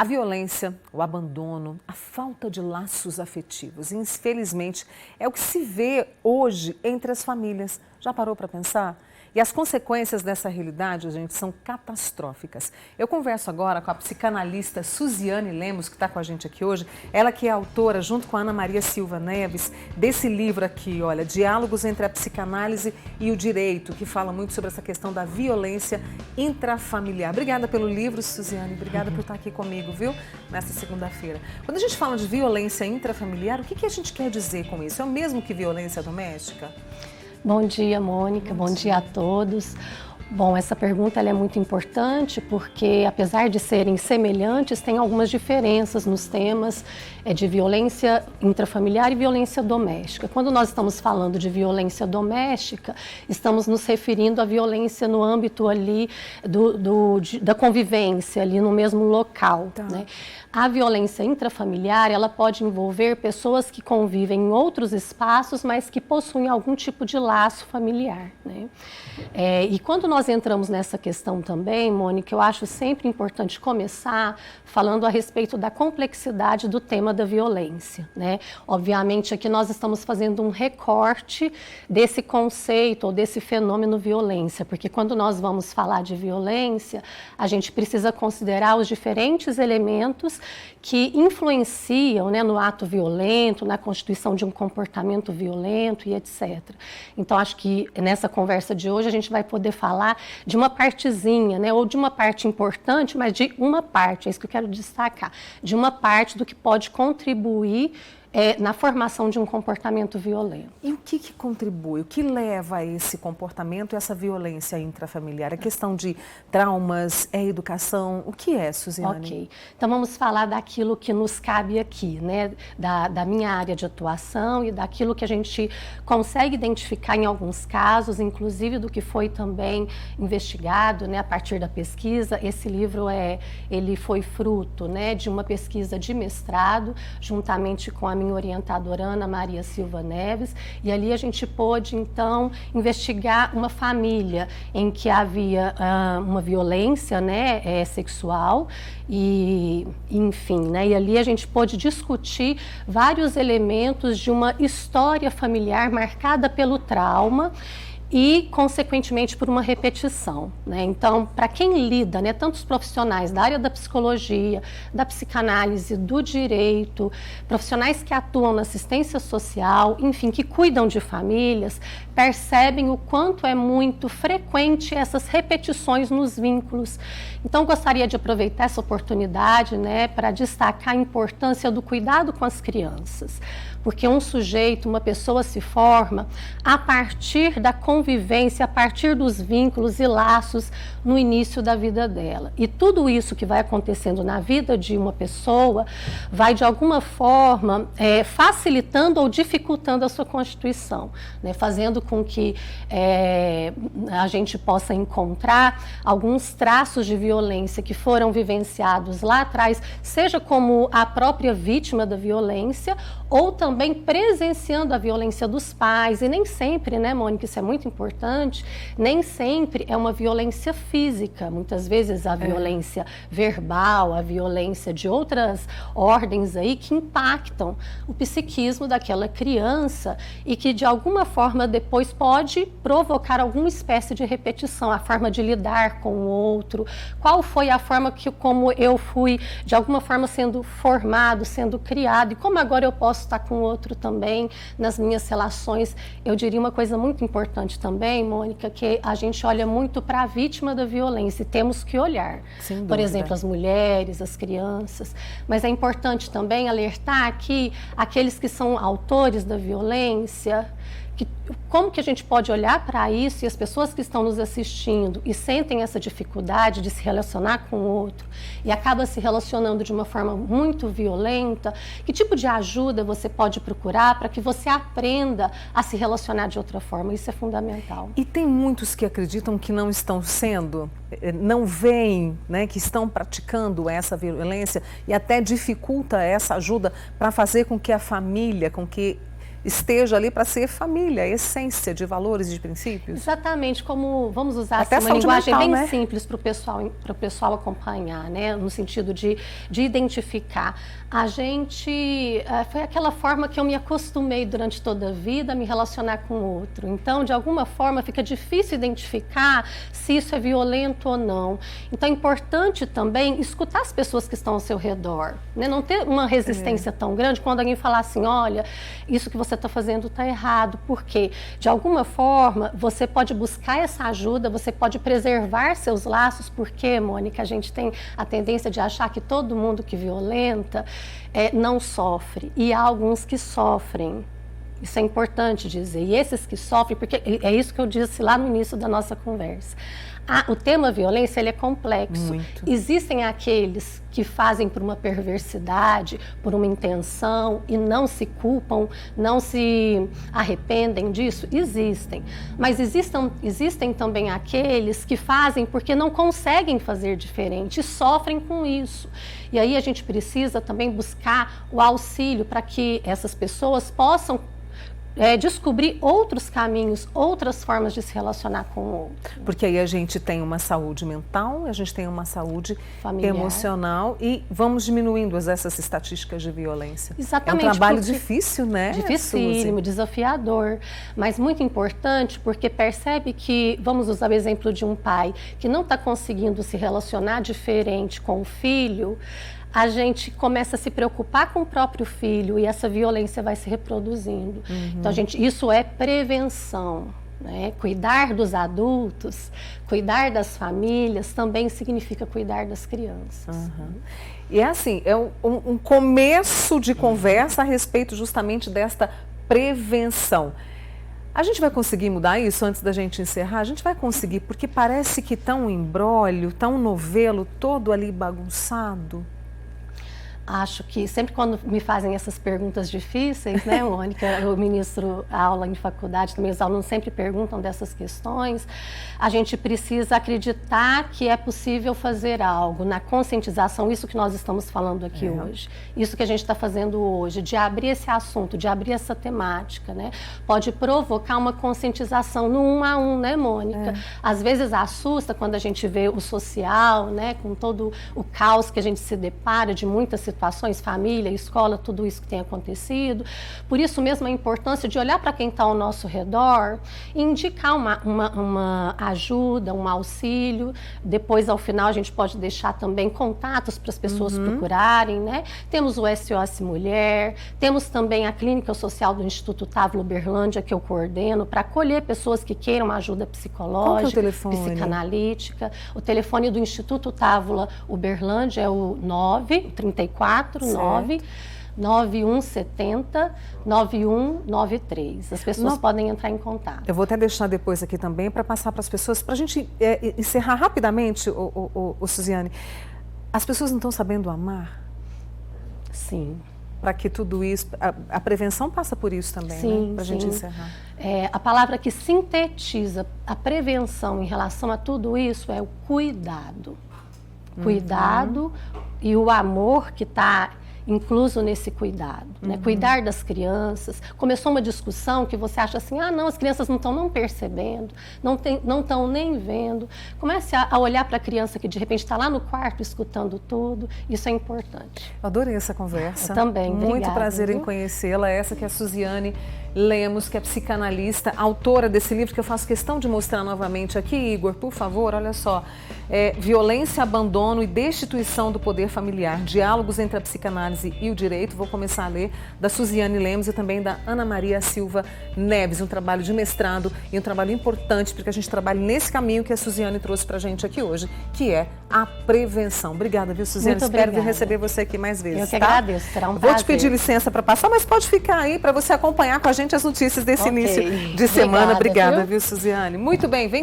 A violência, o abandono, a falta de laços afetivos, infelizmente, é o que se vê hoje entre as famílias. Já parou para pensar? E as consequências dessa realidade, gente, são catastróficas. Eu converso agora com a psicanalista Suziane Lemos, que está com a gente aqui hoje. Ela que é autora, junto com a Ana Maria Silva Neves, desse livro aqui, olha, Diálogos entre a Psicanálise e o Direito, que fala muito sobre essa questão da violência intrafamiliar. Obrigada pelo livro, Suziane. Obrigada por estar aqui comigo, viu? Nesta segunda-feira. Quando a gente fala de violência intrafamiliar, o que a gente quer dizer com isso? É o mesmo que violência doméstica? Bom dia, Mônica. Bom dia a todos. Bom, essa pergunta ela é muito importante porque, apesar de serem semelhantes, tem algumas diferenças nos temas de violência intrafamiliar e violência doméstica. Quando nós estamos falando de violência doméstica, estamos nos referindo à violência no âmbito ali da convivência, ali no mesmo local, tá, né? A violência intrafamiliar, ela pode envolver pessoas que convivem em outros espaços, mas que possuem algum tipo de laço familiar, né? E quando nós entramos nessa questão também, Mônica, eu acho sempre importante começar falando a respeito da complexidade do tema da violência, né? Obviamente, aqui nós estamos fazendo um recorte desse conceito ou desse fenômeno violência, porque quando nós vamos falar de violência, a gente precisa considerar os diferentes elementos que influenciam, né, no ato violento, na constituição de um comportamento violento e etc. Então, acho que nessa conversa de hoje a gente vai poder falar de uma partezinha, né, ou de uma parte importante, mas de uma parte, é isso que eu quero destacar, de uma parte do que pode contribuir na formação de um comportamento violento. E o que contribui? O que leva a esse comportamento, essa violência intrafamiliar? A questão de traumas, educação, o que é, Suziane? Ok, então vamos falar daquilo que nos cabe aqui, né? Da minha área de atuação e daquilo que a gente consegue identificar em alguns casos, inclusive do que foi também investigado, né, a partir da pesquisa. Esse livro ele foi fruto, né, de uma pesquisa de mestrado, juntamente com a minha orientadora Ana Maria Silva Neves, e ali a gente pôde então investigar uma família em que havia uma violência, né, sexual e enfim, né, e ali a gente pôde discutir vários elementos de uma história familiar marcada pelo trauma e, consequentemente, por uma repetição, né? Então, para quem lida, né, tantos profissionais da área da psicologia, da psicanálise, do direito, profissionais que atuam na assistência social, enfim, que cuidam de famílias, percebem o quanto é muito frequente essas repetições nos vínculos. Então, gostaria de aproveitar essa oportunidade, né, para destacar a importância do cuidado com as crianças. Porque um sujeito, uma pessoa se forma a partir da convivência, a partir dos vínculos e laços no início da vida dela. E tudo isso que vai acontecendo na vida de uma pessoa vai, de alguma forma, facilitando ou dificultando a sua constituição, né? Fazendo com que a gente possa encontrar alguns traços de violência que foram vivenciados lá atrás, seja como a própria vítima da violência, ou também presenciando a violência dos pais. E nem sempre, né, Mônica, isso é muito importante, nem sempre é uma violência física. Muitas vezes a violência verbal, a violência de outras ordens aí que impactam o psiquismo daquela criança e que de alguma forma depois pode provocar alguma espécie de repetição, a forma de lidar com o outro, qual foi a forma como eu fui de alguma forma sendo formado, sendo criado, e como agora eu posso estar com o outro também nas minhas relações. Eu diria uma coisa muito importante também, Mônica, que a gente olha muito para a vítima da violência e temos que olhar. Sem dúvida. Por exemplo, as mulheres, as crianças, mas é importante também alertar aqui aqueles que são autores da violência, como que a gente pode olhar para isso e as pessoas que estão nos assistindo e sentem essa dificuldade de se relacionar com o outro e acaba se relacionando de uma forma muito violenta, que tipo de ajuda você pode procurar para que você aprenda a se relacionar de outra forma? Isso é fundamental. E tem muitos que acreditam que não estão sendo, não veem, né, que estão praticando essa violência e até dificulta essa ajuda para fazer com que a família, com que esteja ali para ser família, a essência de valores e de princípios? Exatamente, como vamos usar Até assim, uma linguagem mental, bem né? simples para o pessoal acompanhar, né? No sentido de identificar. A gente, foi aquela forma que eu me acostumei durante toda a vida a me relacionar com o outro. Então, de alguma forma, fica difícil identificar se isso é violento ou não. Então, é importante também escutar as pessoas que estão ao seu redor, né? Não ter uma resistência tão grande quando alguém falar assim, olha, isso que você está fazendo está errado, porque de alguma forma você pode buscar essa ajuda, você pode preservar seus laços, porque, Mônica, a gente tem a tendência de achar que todo mundo que violenta não sofre, e há alguns que sofrem. Isso é importante dizer. E esses que sofrem, porque é isso que eu disse lá no início da nossa conversa. O tema violência, ele é complexo. Muito. Existem aqueles que fazem por uma perversidade, por uma intenção e não se culpam, não se arrependem disso? Existem. Mas existem também aqueles que fazem porque não conseguem fazer diferente e sofrem com isso. E aí a gente precisa também buscar o auxílio para que essas pessoas possam descobrir outros caminhos, outras formas de se relacionar com o outro. Porque aí a gente tem uma saúde mental, a gente tem uma saúde Familiar. Emocional e vamos diminuindo essas estatísticas de violência. Exatamente. É um trabalho difícil, né? Dificílimo, desafiador, mas muito importante porque percebe que, vamos usar o exemplo de um pai que não está conseguindo se relacionar diferente com o filho, a gente começa a se preocupar com o próprio filho e essa violência vai se reproduzindo. Então, isso é prevenção, né? Cuidar dos adultos, cuidar das famílias também significa cuidar das crianças. E é assim, é um começo de conversa a respeito justamente desta prevenção. A gente vai conseguir mudar isso antes da gente encerrar? A gente vai conseguir, porque parece que tá um imbróglio, tá um novelo todo ali bagunçado. Acho que sempre quando me fazem essas perguntas difíceis, né, Mônica, eu ministro aula em faculdade, também os alunos sempre perguntam dessas questões, a gente precisa acreditar que é possível fazer algo na conscientização, isso que nós estamos falando aqui hoje, isso que a gente está fazendo hoje, de abrir esse assunto, de abrir essa temática, né, pode provocar uma conscientização no 1 a 1, né, Mônica? Às vezes assusta quando a gente vê o social, né, com todo o caos que a gente se depara de muitas situações, família, escola, tudo isso que tem acontecido. Por isso mesmo a importância de olhar para quem está ao nosso redor e indicar uma ajuda, um auxílio. Depois, ao final, a gente pode deixar também contatos para as pessoas procurarem, né? Temos o SOS Mulher, temos também a Clínica Social do Instituto Távola Uberlândia, que eu coordeno, para acolher pessoas que queiram ajuda psicológica, qual que é o telefone? Psicanalítica. O telefone do Instituto Távola Uberlândia é o 34 9 9170 9193. As pessoas podem entrar em contato. Eu vou até deixar depois aqui também para passar para as pessoas, para a gente encerrar rapidamente, Suziane. As pessoas não estão sabendo amar? Sim. Para que tudo isso, a prevenção passa por isso também, sim, né? Para a gente encerrar. A palavra que sintetiza a prevenção em relação a tudo isso é o cuidado. Cuidado e o amor que está incluso nesse cuidado, né? Cuidar das crianças. Começou uma discussão que você acha assim, não, as crianças não estão não percebendo, não estão nem vendo. Comece a olhar para a criança que de repente está lá no quarto escutando tudo, isso é importante. Eu adorei essa conversa. Eu também, muito obrigada, prazer em conhecê-la, essa que é a Suziane Lemos, que é psicanalista, autora desse livro que eu faço questão de mostrar novamente aqui, Igor, por favor, olha só. Violência, abandono e destituição do poder familiar, diálogos entre a psicanálise e o direito. Vou começar a ler da Suziane Lemos e também da Ana Maria Silva Neves, um trabalho de mestrado e um trabalho importante porque a gente trabalha nesse caminho que a Suziane trouxe pra gente aqui hoje, que é a prevenção. Obrigada, viu, Suziane? Muito Espero obrigada. receber você aqui mais vezes. Eu que tá? agradeço, será um prazer. Vou te pedir licença para passar, mas pode ficar aí para você acompanhar com a gente as notícias desse início de semana. Obrigada, viu, Suziane? Muito bem, vem